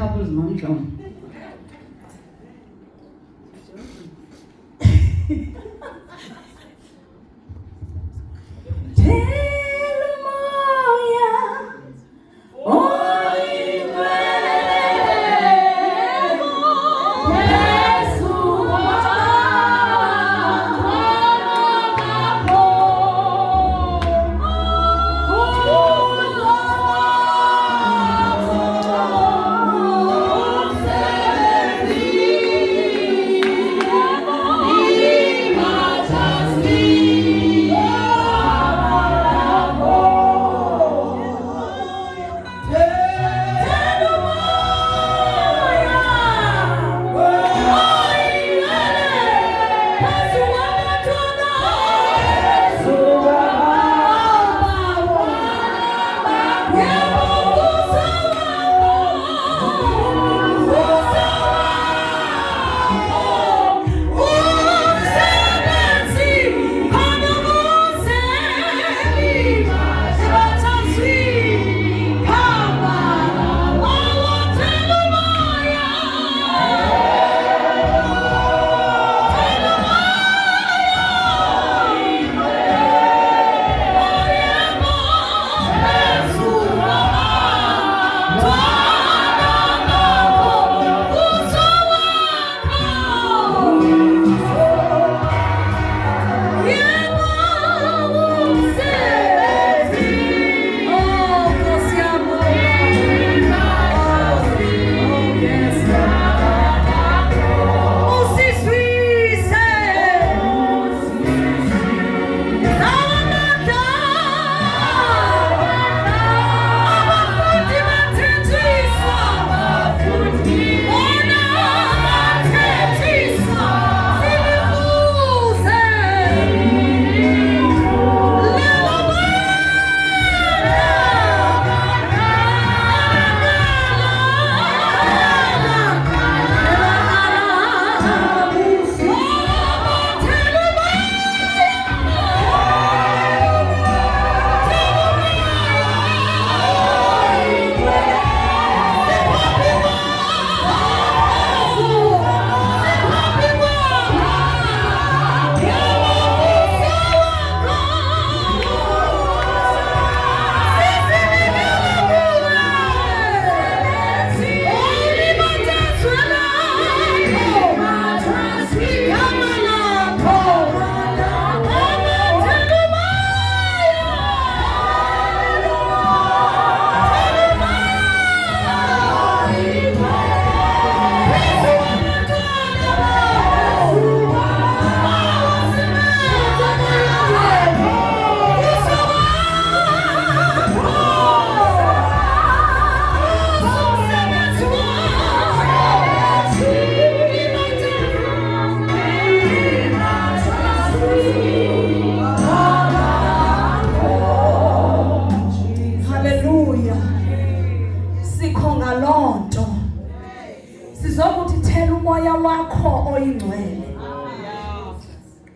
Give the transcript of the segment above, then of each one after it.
couples mandlong.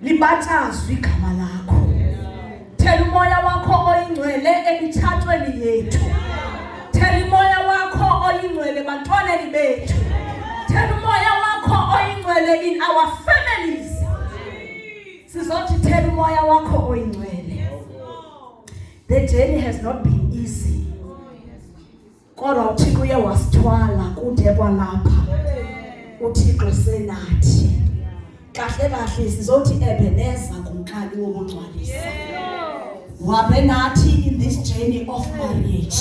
Libatazwe igama lakho. Thela umoya wakho oyingcwele emitshatweni yethu. Thela umoya wakho oyingcwele bantwaneni bethu. Thela umoya wakho oyingcwele in our families. Sizothi thela umoya wakho oyingcwele. The journey has not been easy. Kodwa uThixo uye wasithwala kude kwalapha. uThixo senathi kahle kahle sizothi Ebeneza kumkali wokungcwalisa wabe nathi in this journey of marriage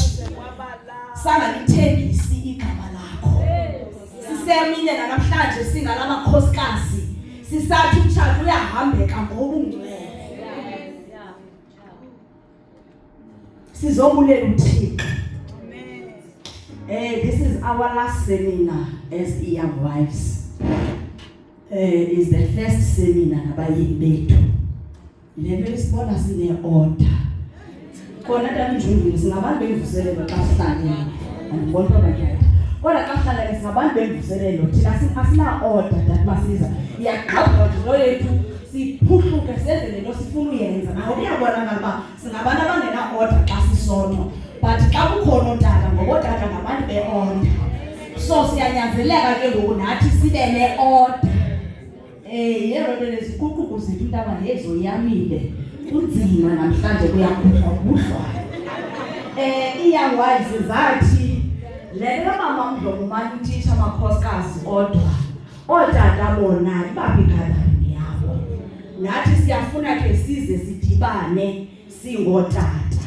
sangalithengisi igama lakho sisemile namhlanje singalamakhosikazi sisathi umshado uyahambeka ngobungcwele sizobulela uThixo. This is our last seminar as young wives. Is the first seminar nabayini bethu. Lento isibona sine order. Khona tamjungile singabantu bevuselelo xa sihlangene. Andibona bakhe. Kodwa xa sihlangene singabantu bevuselelo thina asina order that masiza. Iyaqhawula nje yethu siphuhluke senze lento sifuna uyenza. Nawe uyabona ngaba singabantu abangena order xa sisodwa. But xa kukhona uTata ngoba uTata ngabantu beorder. So siyanyanzeleka ke ngoku nathi sibe ne-order. Yero lesikuquku zethu intaba lezo yamile. Kunzima namhlanje kuyakuhlwa. Iyoung wives zathi lelo mama Mdlomu manje utitsha amakhosikazi kodwa otata bona ibaphi gathering yabo. Nathi siyafuna ke size sidibane singotata.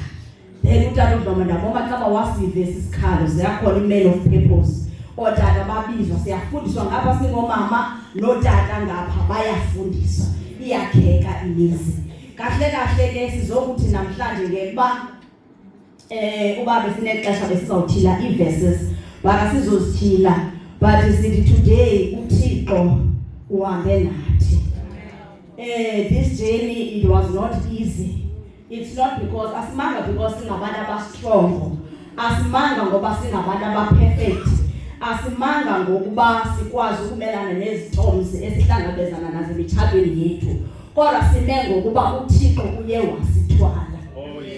Then utata uDlomo ndabona xa wasive sisikhalo ziyakhona i-man of purpose. Otata babizwa siyafundiswa ngapha singomama notata ngapha bayafundiswa. Iyakheka imizi. Kahle kahle ke sizokuthi namhlanje ngekuba uba besinexesha besizawuthila i-verses baka sizozithila but sithi today uThixo uhambe nathi. This journey, it was not easy. It's not because asimanga because singabantu abastrong, asimanga ngoba singabantu abaperfect, asimanga ngokuba sikwazi ukumelana nezithomzi esihlangabezana nazo emitshatweni yethu, kodwa sime ngokuba uThixo uye wasithwala.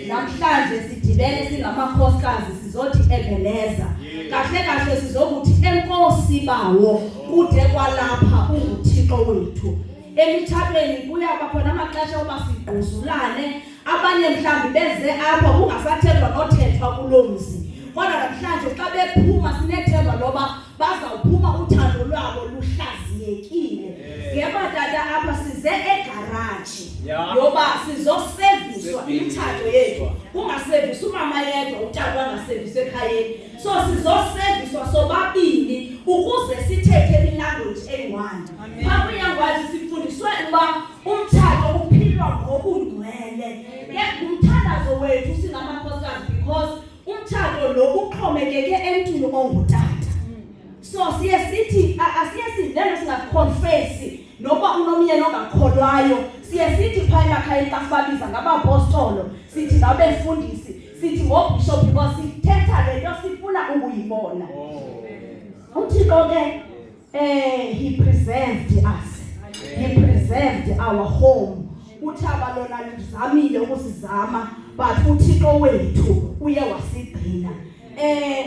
Namhlanje sidibene singamakhosikazi sizothi Ebeneza. Kahle kahle sizokuthi enkosi bawo kude kwalapha uThixo wethu. Emitshatweni kuyaba khona amaxesha oba sigquzulane, abanye mhlambi beze apha kungasathethwa nothethwa kulomzi. Kodwa namhlanje xa bephuma sinethemba loba bazawuphuma uthando lwabo luhlaziyekile. Ngeba tata apha size egarage yoba sizoserviswa imitshato yethu. Kungaserviswa umama yedwa utata angaserviswa ekhayeni. So sizoserviswa sobabili ukuze sithethe ilanguage eyi-one. Phambi yangwazi sifundiswe uba umtshato uphilwa ngobungcwele. Ngumthandazo wethu singamakhosikazi because umtshato lo uxhomekeke emntwini ongutata. So siye sithi asiye sidlele singakonfesi noba unomyeni ongakholwayo. Siye sithi phaya emakhaya xa sibabiza ngabapostolo sithi ngabefundisi sithi ngobishop because sithetha le nto sifuna ukuyibona. uThixo ke he preserved us. He preserved our home. Uthaba lona luzamile ukusizama but uThixo wethu uye wasigcina.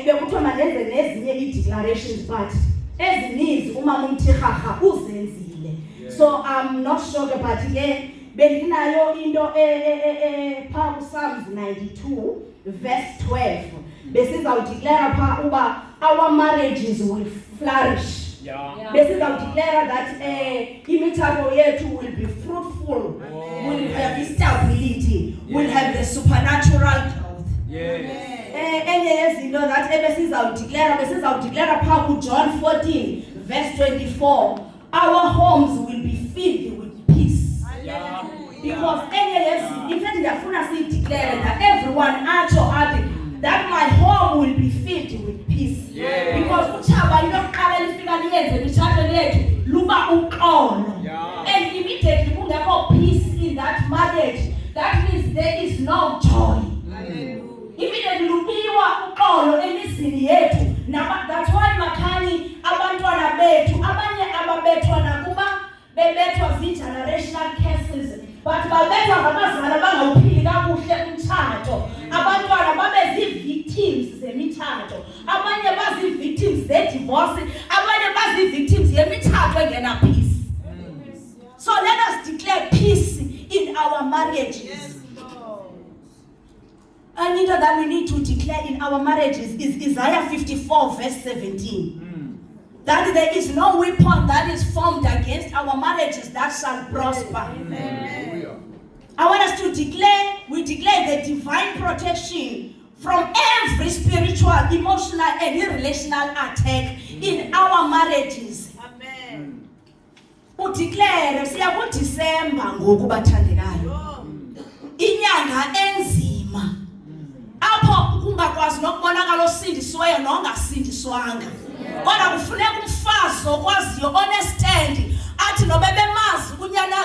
Bekuthiwa mandenze nezinye i-declarations but ezininzi umama uMthirharha uzenzile. So I'm not sure but ke bendinayo into pha Psalms 92 verse 12 besizawudeclare pha uba our marriages will flourish. Besizawudeclare that imitshato yethu will be fruitful, will have stability, will have the supernatural growth. Enye yezinto that besizawudeclare pha kuJohn 14 verse 24 our homes will be filled with peace. Because enye yezinto in fact ndiyafuna siyideclare that everyone atsho athi that my home will be filled with peace. Because utshaba into yokuqala lifika liyenze imitshato yethu luba uxolo. And immediately kungekho peace in that marriage, that means there is no joy. Immediately lubiwa uxolo emizini yethu. That's why makhani abantwana bethu abanye ababethwa nakuba bebethwa zi-generational curses but babethwa ngabazali abangawuphili kakuhle umtshato. Abantwana babe zii-victims zemitshato, abanye bazi-victims ze-divorce, abanye bazi-victims yemitshato engena peace. So let us declare peace in our marriages. And you know that we need to declare in our marriages is Isaiah 54 verse 17. That there is no weapon that is formed against our marriages that shall prosper. Amen. I want us to declare the divine protection from every spiritual, emotional, and relational attack in our marriages. Amen. Udeclare siya December ngoku bathandekayo. Inyanga enzima. Apho kungakwazi nokubonakala osindisiweyo nongasindiswanga. Kodwa kufuneka umfazi okwaziyo understand athi noba bemazi unyana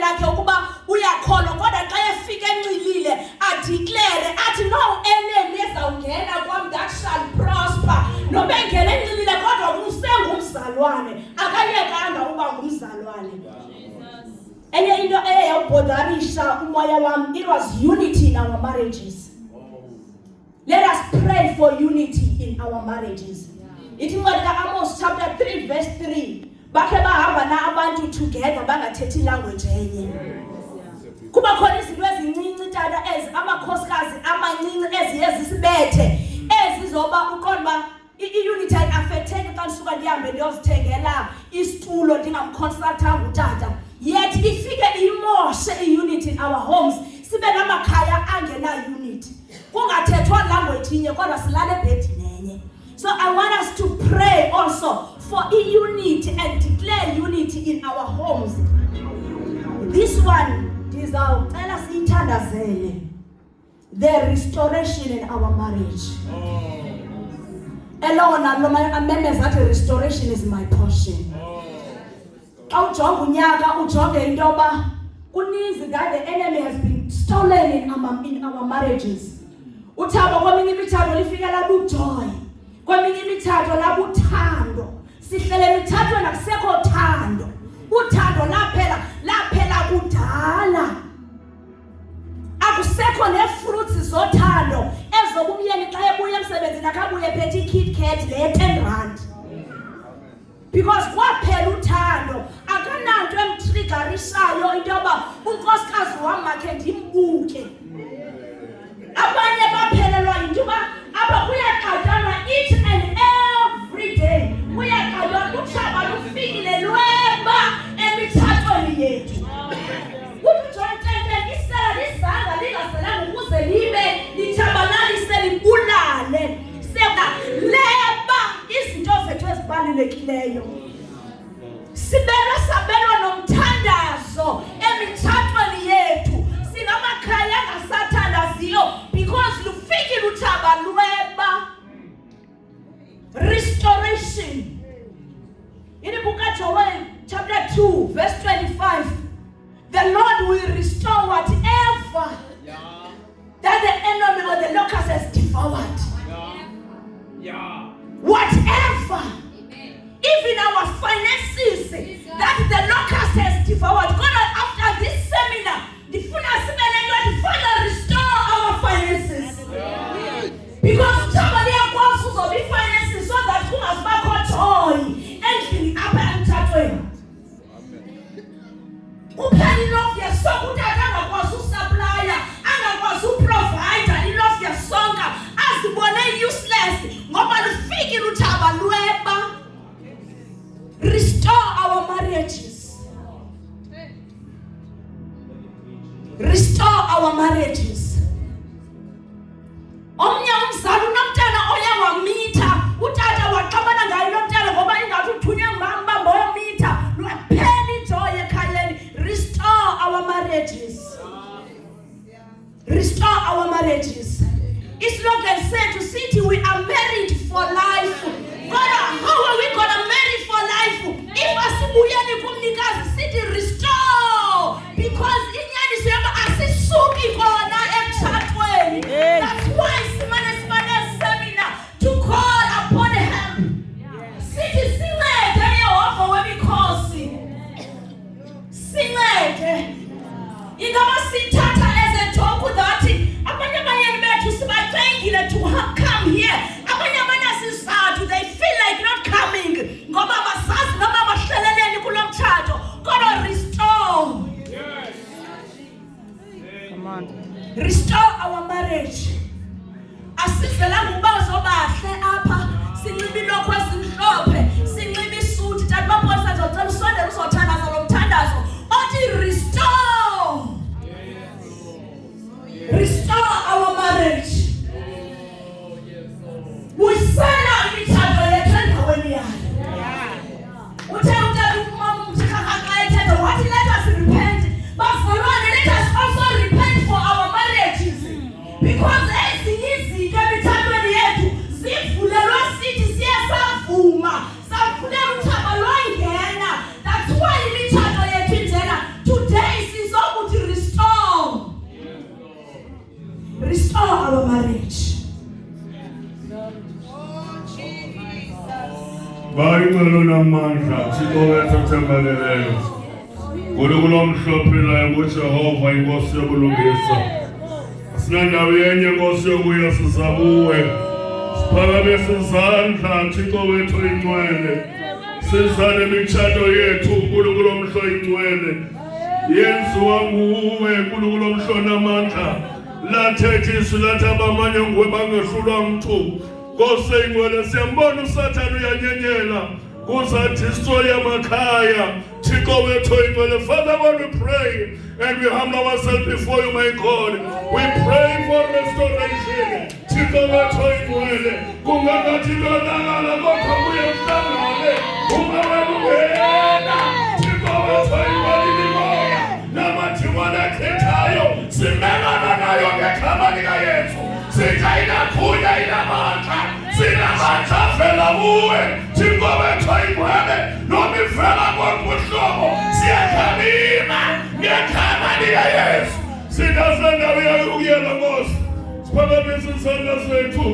wakhe ukuba uyakholwa kodwa xa efika enxilile adeclare athi no enemy ezawungena kwam that shall prosper. Noba engena enxilile kodwa usengumzalwane akayekanga uba ngumzalwane. Enye into eyayawubhodarisha umoya wami, it was unity in our marriages. Let us pray for unity in our marriages. Ithi incwadi kaAmos chapter 3 verse 3. Bakhe bahamba na abantu together bangathethi language enye. Kuba khona izinto ezincinci tata amakhosikazi amancinci eziyezisibethe ezizoba uqonda i-unity affecteke xa ndisuka ndihambe ndiyozithengela isitulo ndingamconsultanga utata. Yet ifike imoshe i-unity in our homes. Sibe namakhaya angena unity. Kungathethwa language inye kodwa silale ebhedini enye. So I want us to pray also for unity and declare unity in our homes. This one ndizawucela siyithandazele. The restoration in our marriage. Elona ameme zathi restoration is my portion. Xa ujonga unyaka ujonge into yoba kuninzi that the enemy has been stolen in our marriages. Uthabo kweminye imitshato lifike labujoy. Kweminye imitshato labuthando. Sihlele emithathweni akusekho thando. Uthando laphela kudala. Akusekho ne-fruits zothando ezoba umyeni xa ebuya emsebenzini akabuye phethe i-KitKat le 10 rand. Because kwaphela uthando akananto emtriggerishayo into yoba unkosikazi wam makhe ndimbuke. Abanye baphelelwa yinto yoba apha kuyaqatyalwa each and every day. Kuyaqatyalwa utshaba lufikile lweba emitshatweni yethu. Uthi John isela lisanga lingaselanga ukuze libe lithabalalise libulale. Leba izinto zethu ezibalulekileyo. Sibelwe sabelwa nomthandazo emitshatweni yethu. Sinamakhaya angasathandaziyo because lufikile uthaba lweba. Restoration. In the book of Joel chapter 2 verse 25. The Lord will restore whatever that the enemy or the locust has devoured. Whatever. Even our finances that the locust has devoured. God, after this seminar, the Father restore our finances. Because somebody else will be finances so that who has back joy and up and chatting. Upeni love your song, utata ngakwazi supplier, angakwazi provider, I love your song, azibone useless, ngoba lufiki luthaba lweba. Restore our marriages. Restore our marriages. Omnye umzali unomntana oya wamitha, utata waxabana ngayo lo mntana ngoba ingathi uthunywe ngubamba ngomitha, lwaphela ijoy ekhayeni. Restore our marriages. Restore our marriages. Islogan said to city, we are married for life. God, how are we gonna marry for life? If asibuyeni kumnikazi city restore, because inyani siyama asisuki kona emtshatweni. That's why simane seminar to call upon help. City sincede Yehova wemikhosi. Sincede. Ingaba sithatha as a joke that abanye abayeni bethu sibacengile to come here. Abanye asizathu they feel like not coming. Ngoba basazi noma bahleleleni kulomtshato. God restore. Yes. Come on. Restore our marriage. Asizelanga ubazo bahle apha. Sinxibe lokho esimhlophe, sinxibe isuti, kanti baphosa zocela usondela uzothandaza lo mthandazo. Othi restore. Restore our marriage. Wisela imitshato yethu endaweni yayo. Uthe umthakakha ethetha wathi let us repent. Bazalwane, let us also repent for our marriages. Because ezinye izinto emitshatweni yethu zivulelwe sithi siyasavuma. Savulela uthaba lwangena. That's why imitshato yethu injena. Today sizokuthi restore. Restore our marriage. Bayicelo namandla sibonga sithembaleleyo. Kulo mhlophe ngoJehova inkosi yobulungisa. Sinandawo yenye inkosi yokuya sizabuwe. Phakamise izandla Thixo wethu ingcwele. Sizane imitshato yethu uNkulunkulu omhlo ingcwele. Yenziwa nguwe uNkulunkulu omhlo namandla. Lathethi izwi lathi abamanye nguwe bangehlulwa mntu. Nkosi ingcwele siyambona uSathane uyanyenyela. Kuza-destroy amakhaya. Thixo wethu ingcwele. Father, when we pray and we humble ourselves before you, my God, we pray for restoration. Thixo wethu ingcwele. Kungangathi lonakala kodwa kuye kuhlangane. Ungawena. Thixo wethu ingcwele imimoya. Namathiwana akhethayo. Simelana nayo ngegama likaYesu. Sithi ayinakhunya inamandla. Sinamandla avela kuwe. Thixo wethu ingcwele. Noma ivela ngobuhlobo. Siyakhalima ngegama likaYesu. Sinasenda uyakuyela Nkosi. Siphakamise izandla zethu.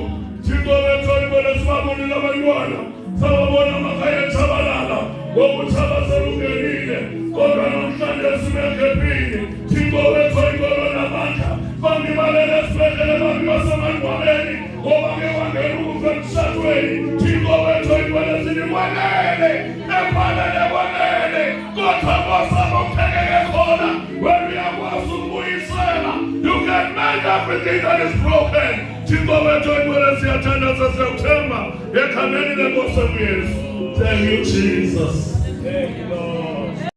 Thixo wethu ingcwele sibabonile abantwana. Sababona amakhaya ethabalala. Ngokuthakazela ungenile. Kodwa namhlanje simekhephini. Thixo wethu ingcwele namandla. Bangibalele esibhedlela bantu basemangcwabeni. Ngoba ngewangela ukufa emshadweni. Thixo wethu ingcwele sinimwanele. Nephanele kwanele. Kodwa kwasaba ukuphekeke khona. When we are ukubuyisela. You can make everything that is broken. Thixo wethu ingcwele siyathandaza siyakuthemba. Ekhameni leNkosi Yesu. Thank you, Jesus. Thank you, Lord.